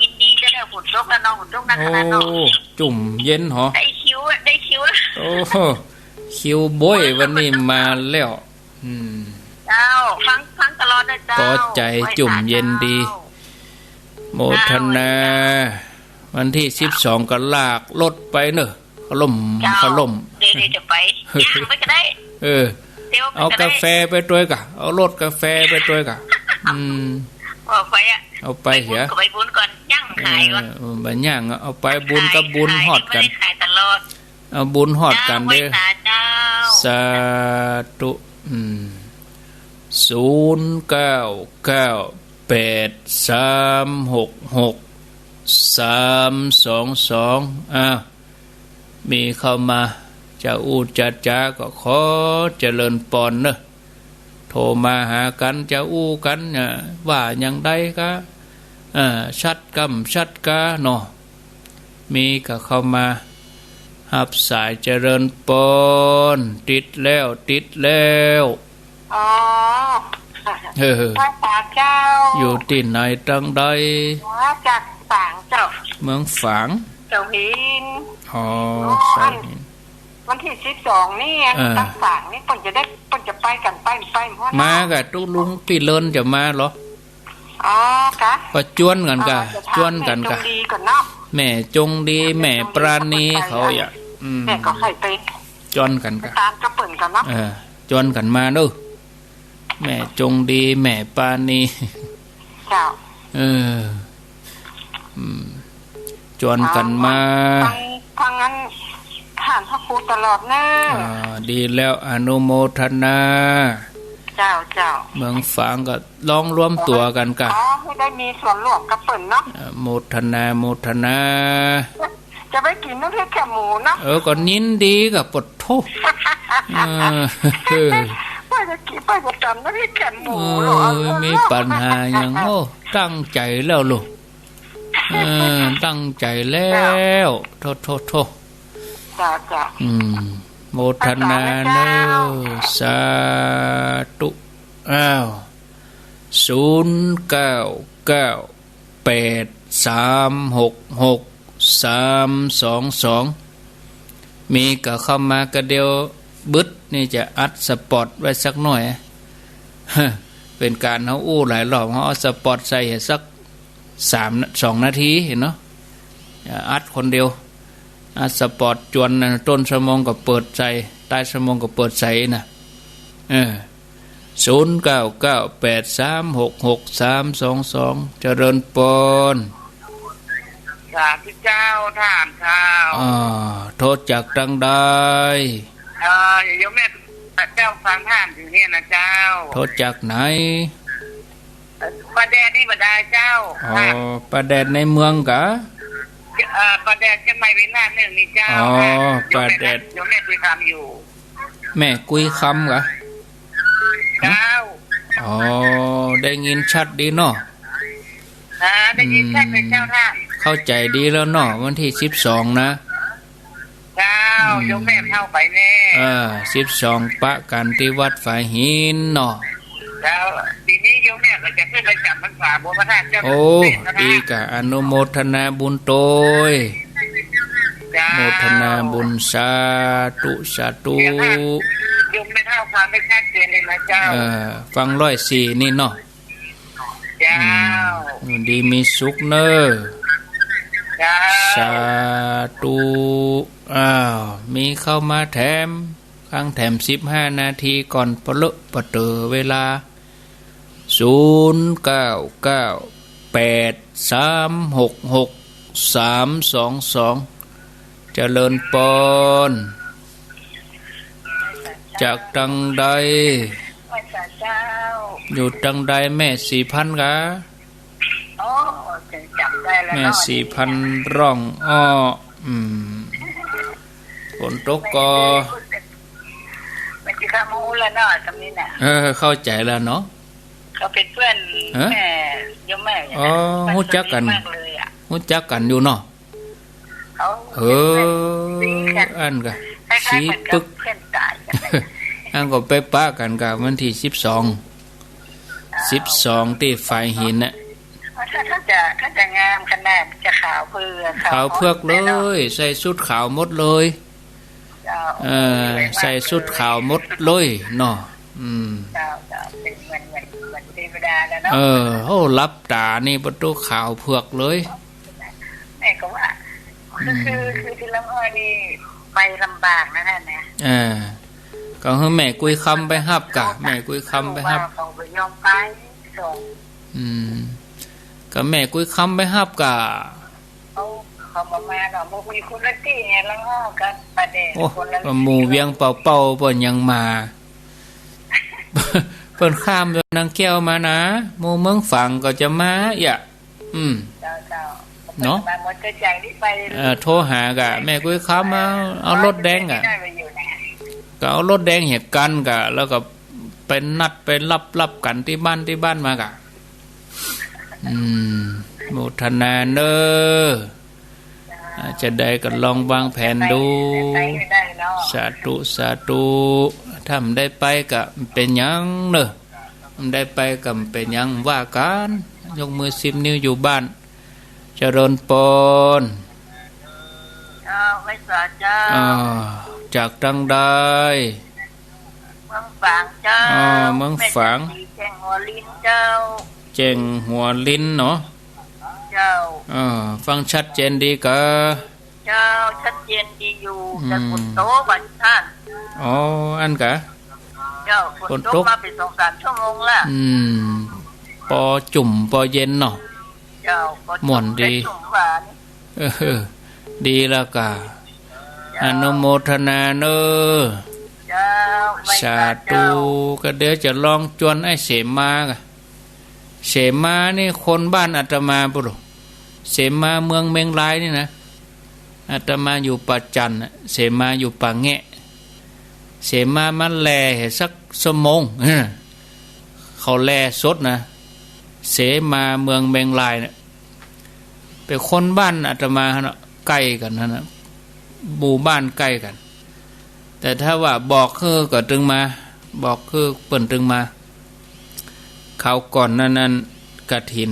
ยินดีจะได้ฝนตกแล้วน้องฝนตกนักขนาดน้องจุ่มเย็นเหรอได้คิวโอ้คิวบ่อยวันนี้มาแล้วเจ้าฟังตลอดนะเจ้าก็ใจจุ่มเย็นดีโมทนาวันที่12ก็ลากรถไปเนอะขล่มเดี๋ยวจะไปย่างไปก็ได้เอากาแฟไปด้วยกะเอารถกาแฟไปด้วยกะเอาไปเอาไปเหี้ยไปบุญก่อนย่างขายก่อนบ่ย่างเอาไปบุญกับบุญฮอดกันขายตลอดเอาบุญฮอดกันเด้อสาธุ 0998366322มีเข้ามาจะอู้จะจ้าก็ขอเจริญปอนเนอะโทรมาหากันจะอู้กันว่าอย่างใดก็ชัดกำชัดกาเนาะมีก็เข้ามาหับสายเจริญปอนติดแล้วอ๋อภาษาเจ้าอยู่ที่ไหนตั้งใดจากฝางเจ้าเมืองฝางเจ้าหินอ๋อใช่วันที่12นี่ตั้งฝางนี่เพิ่นจะไปกันไปมากับตุลุงพี่เลินจะมาเหรออ๋อกะก็จวนกันกะแม่จงดีแม่ปราณีเขาอย่าแม่ก็ใครไปจวนกันกะตามจะเปิ่นกันเนาะจวนกันมาเด้อแม่จงดีแม่ปราณีเจ้าจวนกันมาทางนั้นผ่านพระครูตลอดนะดีแล้วอนุโมทนาเจ้าเมืองฝางก็ลองรวมตัวกันกะให้ได้มีส่วนร่วมกับเปิ่นเนาะโมทนาจะไปกินน้ำพริกแกงหมูนะก็ยินดีกับปดโทไปจะกินไปจะจำน้ำพริกแกงหมูมีปัญหาอย่างตั้งใจแล้วลูกตั้งใจแล้วโทจ้าโมทนาเนอสาธุ0998366322มีก็เข้ามากระเดียวบึดนี่จะอัดสปอตไว้สักหน่อยเป็นการเฮาอู้หลายรอบเฮาเอาสปอตใส่สัก2 นาทีเห็นเนาะอัดคนเดียวอัดสปอตจวนต้นชั่วโมงก็เปิดใส่ใต้ชั่วโมงก็เปิดใส่นะ0998366322เจริญปอนสาธุเจ้าท่านเจ้าโทษจากดังใดโยมแม่เจ้าฟังท่านอยู่เนี่ยนะเจ้าโทษจากไหนประแดดนี่บ่ได้เจ้าประแดดในเมืองกะประแดดจะไม่เวลาหนึ่งนี่เจ้าประแดดโยมแม่คุยคำอยู่แม่คุยคำกะเจ้าได้ยินชัดดีเนาะได้ยินชัดเลยเจ้าท่านเข้าใจดีแล้วเนาะวันที่12นะเจ้าโยมแม่เข้าไปแน่12ปะกันที่วัดฝายหินเนาะแล้วทีนี้โยมแม่ก็จะขึ้นไปจำพรรษาบัวพระธาตุเจ้าดีกะอนุโมทนาบุญโตยโมทนาบุญสาธุโยมไม่เท่าความไม่ชัดเจนเลยนะเจ้าฟัง104นี่เนาะเจ้าดีมีสุขเนอสาธุมีเข้ามาแถมข้างแถม15 นาทีก่อนปะเตอเวลา0998366322เจริญปอนจากตังใดอยู่ตังใดแม่4,000กะแม่4,000ร่องฝนตกก็มันจะข้ามูแล้วเนาะตรงนี้น่ะเข้าใจแล้วเนาะเขาเป็นเพื่อนแม่ยมแม่ฮู้จักกันอยู่เนาะอันก็ชี้ตึกอันก็ไปปะกันกับวันที่12ที่ฝ่ายหินน่ะถ้าจะงามขนาดจะขาวเพือกเลยใส่ชุดขาวหมดเลยใส่ชุดขาวหมดเลยเนาะเป็นเหมือนเทวดาแล้วเนาะรับตานี่ประตูขาวเผือกเลยแม่ก็ว่าคือที่ลำอ้อยนี่ไปลำบากนะท่านนะก็ให้แม่กุยคำไปฮับกะแม่กุยคำไปฮับเขาไปยอมไปส่งก็แม่กุยคำไปฮับกะเขามาเนาะบ่มีคนละที่ไงแล้วก็กันประเด็นคนละหมู่เวียงเป่าๆบ่ยังมา เปิ้นข้ามนางแก้วมานะหมู่เมืองฝั่งก็จะมาอย่าเจ้าเจ้าเนาะมาหมดกระจายนี่ไปโทรหากะแม่กุ้ยค้ามาเอารถแดงอ่ะก็เอารถแดงเหตุกันกะแล้วก็เป็นนัดไปรับกันที่บ้านมากะโมทนาเนอจะได้ก็ลองวางแผนดูสาธุถ้ามันได้ไปก็เป็นยังเนอะมันได้ไปก็เป็นยังว่ากันยกมือ10 นิ้วอยู่บ้านเจริญปนไม่สาเจ้าจากดังใดเมืองฝางเจ้าเมืองฝางแจงหัวลิ้นเจ้าแจงหัวลิ้นเนาะเจ้าฟังชัดเจนดีกะเจ้าชัดเจนดีอยู่แต่ฝนตกวันท่านอันกะเจ้าฝนตกมาเป็น 2-3 ชั่วโมงแล้วปอจุ่มปอเย็นเนาะเจ้าม่วนดีดีแล้วกะอนุโมทนาเนอสาธุก็เดี๋ยวจะลองจวนไอ้เสมากะเสมานี่คนบ้านอาตมาปุโรเสมาเมืองเมงลายนี่นะอาตมาอยู่ป่าจันเสมาอยู่ป่าแงะเสมามันแลสักชั่วโมงเขาแลสดนะเสมาเมืองเมงลายเนี่ยเป็นคนบ้านอาตมาเนาะใกล้กันนะหมู่บ้านใกล้กันแต่ถ้าว่าบอกคือก็ตึงมาบอกคือเปิ่นตึงมาเขาก่อนนั้นกฐิน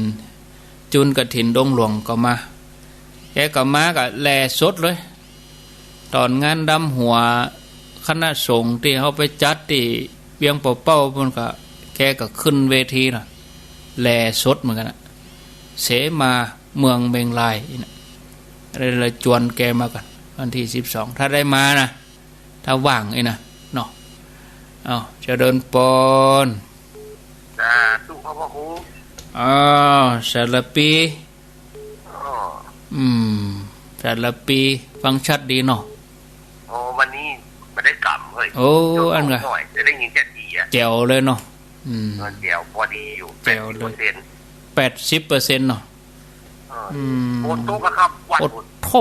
จุนกฐินดงหลวงก็มาแกก็มาก็แลสดเลยตอนงานดำหัวคณะสงฆ์ที่เขาไปจัดที่เวียงป่าเป้าเพิ่นก็แกก็ขึ้นเวทีน่ะแลสดเหมือนกันนะเสมาเมืองเมงลายนี่เลยจวนแกมากันวันที่12ถ้าได้มานะถ้าว่างไอ้นะเนาะจะเดินปอนสุขภาพครูสารปีสารปีฟังชัดดีเนาะวันนี้ไม่ได้กำเฮ้ยอันไงจะได้ยินแค่ดีแจ๋วเลยเนาะแจ๋วพอดีอยู่แจ๋วเลย80%เนาะโอ้โตกครับวัดโธ่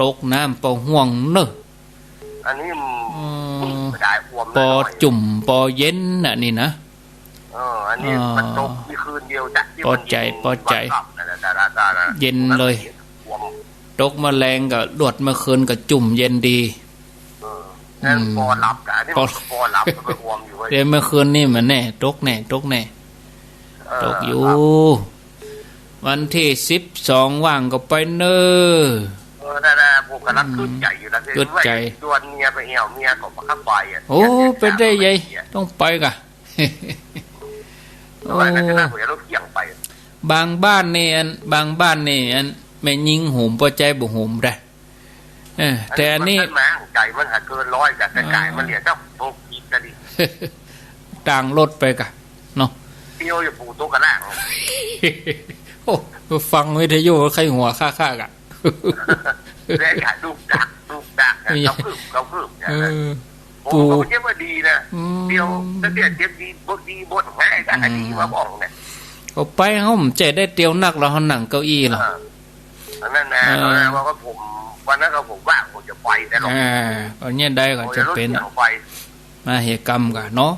ตกน้ำปอห่วงเนอะอันนี้ไม่ได้อวมปอจุ่มปอเย็นน่ะนี่นะอันนี้มันตกมีคืนเดียวจ้ะปอใจเย็นเลยตกแมลงก็ดวดเมื่อคืนก็จุ่มเย็นดีปอหลับกันนี่ปอหลับมันอวมอยู่เดี๋ยวเมื่อคืนนี่มันแน่ตกตกอยู่วันที่12ว่างก็ไปเนอได้ผมกำลังขึ้นใจอยู่แล้วขึ้นใจชวนเมียไปเหี่ยวเมียก็มาขับไปเป็นได้ยัยต้องไปกะบางบ้านนี่แม่ยิงหุ่มพอใจบุหุ่มได้แต่อันนี้ใจมันหาเกิน100แต่ไก่มันเหลือเจ้าโตกินกันดิต่างรถไปกะเนาะเที่ยวอยู่ปูโต๊ะกันล่างโอ้ฟังวิทยุใครหัวค่ากะแรงกะลูกดักเขาคืบปูเชื่อว่าดีนะเดียวถ้าเดี๋ยวดีบทง่ายแต่ดีมาบอกเนี่ยเขาไปเขาผมเจได้เตียวนักแล้วเขาหนังเก้าอี้หรอนั่นนะว่าผมวันนั้นผมว่างผมจะไปแต่หรอกตอนนี้ได้ก็จะเป็นมาเหตุกรรมกันเนาะ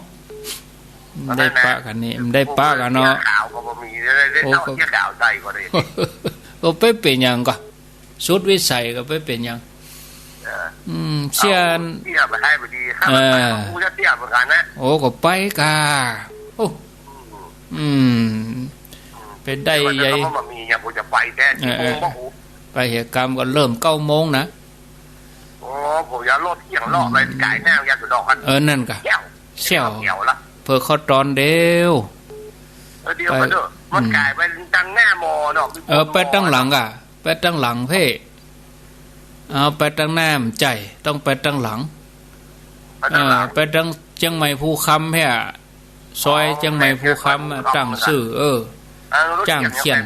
ได้ปะกันนี่ได้ปะกันเนาะข่าวก็มีได้เท่าที่ข่าวใจก็ได้ก็ไปเป็นยังก็สุดวิสัยก็ไปเป็นยังเชี่ยเตี้ยไปให้พอดีครับกูจะเตี้ยเหมือนกันนะโอ้ก็ไปกะโอ้เป็นได้ใหญ่ก็มีอย่างกูจะไปแต่ไปเหตุกรรมก็เริ่ม9 โมงนะโอ้ผมอย่ารถเกี่ยงรอบไปไก่แนวยาสุดดอกนั่นกะเชี่ยวละเพื่อเขาตอนเดียวมันเด้อมันไก่ไปตั้งหน้ามอเนาะไปตั้งหลังอ่ะไปตั้งหลังเพ่เอาไปตั้งหน้าใจต้องไปตั้งหลังไปตั้งเชียงใหม่ภูคำเพ่ซอยเชียงใหม่ภูคำตั้งชื่อจ้างเขียน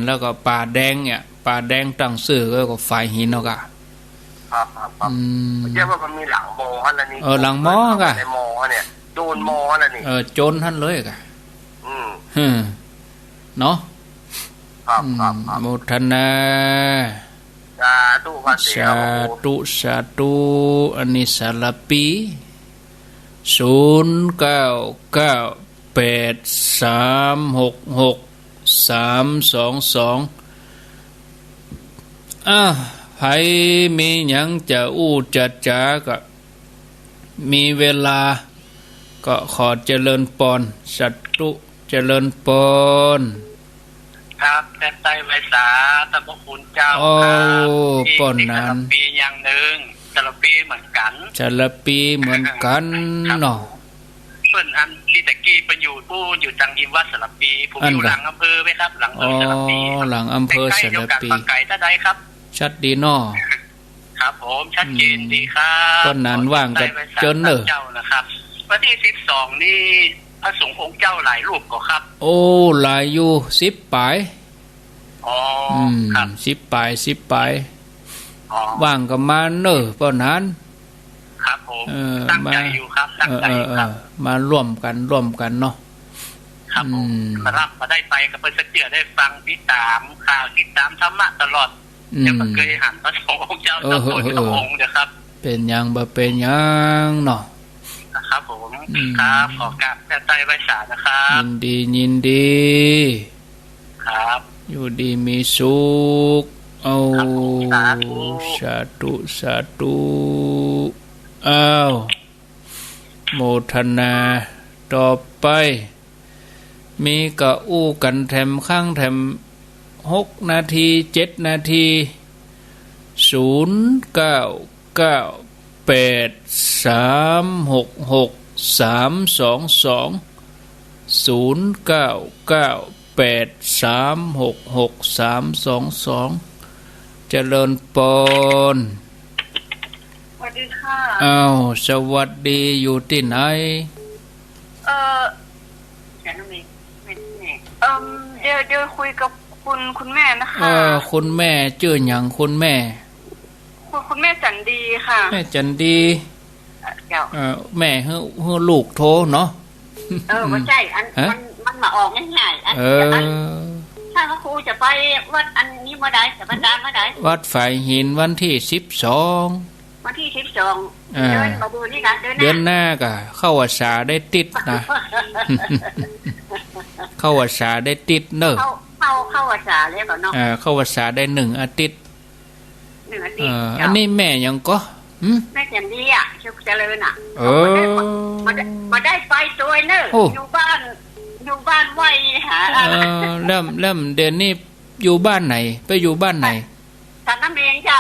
แล้วก็ป่าแดงเนี่ยป่าแดงตั้งชื่อก็ฝ่ายหินเนาะกะ เจ้าว่ามันมีหลังโมฮะแล้วนี่หลังหมอกะในโมฮะเนี่ยโดนโมฮะแล้วนี่โจรท่านเลยกะเนาะโมทนาสาธุพระเจ้าสาธุอันนี้สารปี0998366322ไผมีหยังจะจัดจ้าก็มีเวลาก็ขอเจริญปอนสัตตุเจริญปอนครับแต่ใจไว้สาธรรมคุณเจ้าครับปอนนั้นปีอย่างหนึ่งสารปีเหมือนกันสารปีเหมือนกันเนาะเพิ่นอันที่ตะกี้ไปอยู่ผู้อยู่จังยิมวัดสารปีผมอยู่หลังอำเภอไว้ครับหลังอำเภอสารปีหลังอำเภอสารปีไกลถ้าใดครับชัดดีเนาะครับผมชัดเจนดีครับปอนนั้นว่างกันจนเนอะเจ้านะครับวันที่12นี่พระสงฆ์องค์เจ้าหลายรูปก็ครับโอ้หลายอยู่10ปลายครับ10ปลายว่างก็มาเนอะปอนนั้นครับผมตั้งใจอยู่ครับตั้งใจครับมาร่วมกันเนาะครับผมมาได้ไปกับเพิ่นสักเดือได้ฟังติดตามข่าวติดตามธรรมะตลอดจะมาเคยหันพระสงฆ์องค์เจ้าตะโกนพระองค์นะครับเป็นยังบ่เป็นยังเนาะครับผมครับขอกราบแต่ใจไว้สานะครับยินดีครับอยู่ดีมีสุขเอาสาธุโมทนาต่อไปมีกะอู้กันแถมข้างแถม6 นาที 7 นาที0998366322เจริญปอนสวัสดีค่ะสวัสดีอยู่ที่ไหนฉันไม่เดี๋ยวคุยกับคุณแม่นะคะคุณแม่ชื่อหยังคุณแม่จันดีค่ะแม่จันดีแม่ให้ลูกโทรเนาะไม่ใช่มันมาออกง่ายๆถ้าครูจะไปวัดอันนี้เมื่อใดจะบรรดาเมื่อใดวัดฝ่ายหินวันที่12วันที่12เดือนมาดูนี่นะเดือนหน้ากะเข้าวัดสาได้ติดนะเข้าวัดสาได้ติดเนอะเข้าวัดสาแล้วก็เนาะเข้าวัดสาได้1 อาทิตย์อันนี้แม่ยังก็แม่จันดีชุกเจริญมาได้ไปตัวเนอะอยู่บ้านไว้หาเริ่มเดือนนี้อยู่บ้านไหนไปอยู่บ้านไหนท่านน้ำเองเจ้า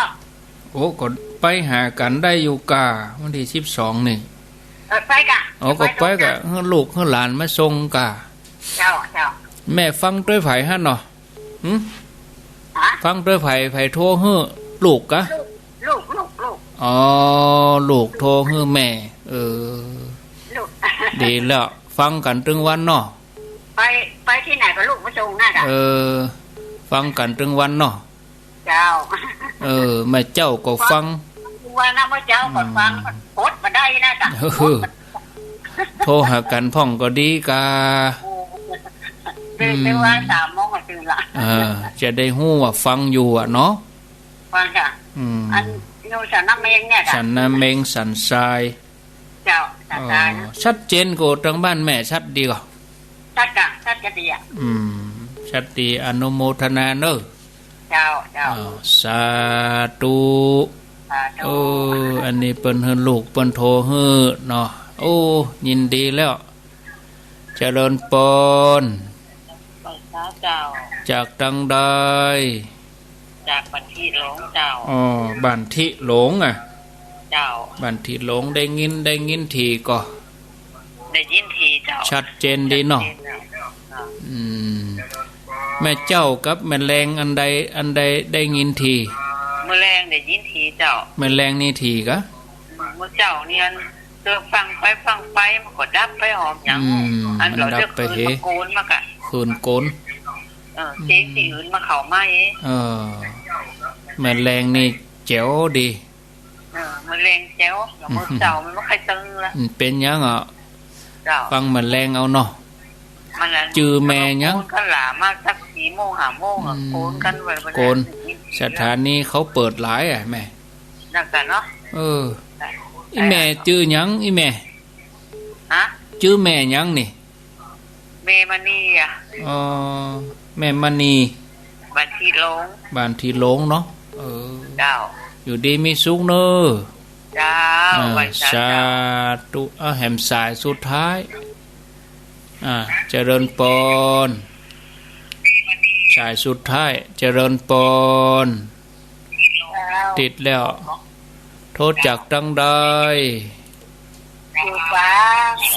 โอ้ก็ไปหากันได้อยู่กะวันที่12นี่ไปกะก็ไปกะลูกหลานมาส่งกะเจ้าแม่ฟังด้วยไผฮะเนาะฟังด้วยไผโทรให้ลูกกะลูกลูกโทรให้แม่ดีแล้วฟังกันตึงวันเนาะไปที่ไหนก็ลูกมาส่งน่ะฟังกันตึงวันเนาะเจ้าแม่เจ้าก็ฟังว่านะแม่เจ้าก็ฟังโพสมาได้นะจ้ะโทรหากันพ่องก็ดีกาตื่นว่า3 โมงก็ตื่นละจะได้ฮู้ว่าฟังอยู่เนาะฟังค่ะอันอยู่สันน้ำเมงเนี่ยสันน้ำเมงสันทรายเจ้าสันทรายชัดเจนกว่าทางบ้านแม่ชัดดีกว่าชัดจะดีชัดดีอนุโมทนาเนอะเจ้าสาธุอันนี้เปิ้นเฮือนลูกเปิ้นโทรเฮือเนาะยินดีแล้วเจริญปอนจากตังใดจากบันทิหลงเจ้าบันทิหลงเจ้าบันทิหลงได้ยินทีก็ได้ยินทีเจ้าชัดเจนดีเนาะแม่เจ้ากับแม่แรงอันใดได้ยินทีแม่แรงได้ยินทีเจ้าแม่แรงนี่ทีกะแม่เจ้าเนี่ยฟังไปมันก็ดับไปหอมหยังอันเราจะคืนโกนมากะคืนโกนเสียงที่อื่นมาเข้ามาแม่แรงนี่แจ๋วดี มันแรงแจ๋วกับมือเจ้ามันไม่ค่อยตึงละเป็นยังอ่ะฟังมันแรงเอาเนาะจือแม่ยังกันหลามากสัก4 โมง 5 โมงโกนกันไว้โกนสถานีเขาเปิดหลายอ่ะแม่นั่นกันเนาะอีแม่จื้อยังอีแม่ฮะจื้อแม่ยังนี่แม่มณีอ่ะแม่มณีบ้านที่ลงเนาะเจ้าอยู่ดีมีสุขเนอะเจ้าสาธุแหมสายสุดท้ายเจริญปนสายสุดท้ายเจริญปนติดแล้วโทษจากดังใด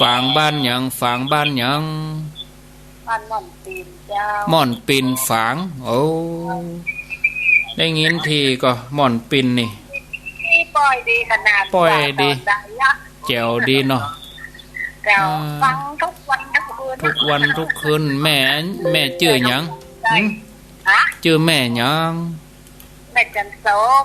ฝางบ้านยังบ้านม่อนปีนเจ้าม่อนปีนฝางโอ้ได้ยินทีก็ม่อนปีนนี่ปล่อยดีขนาดปล่อยดีแจ๋วดีเนาะฟังทุกวันทุกคืนแม่ชื่อหยังชื่อแม่หยังแม่จันสม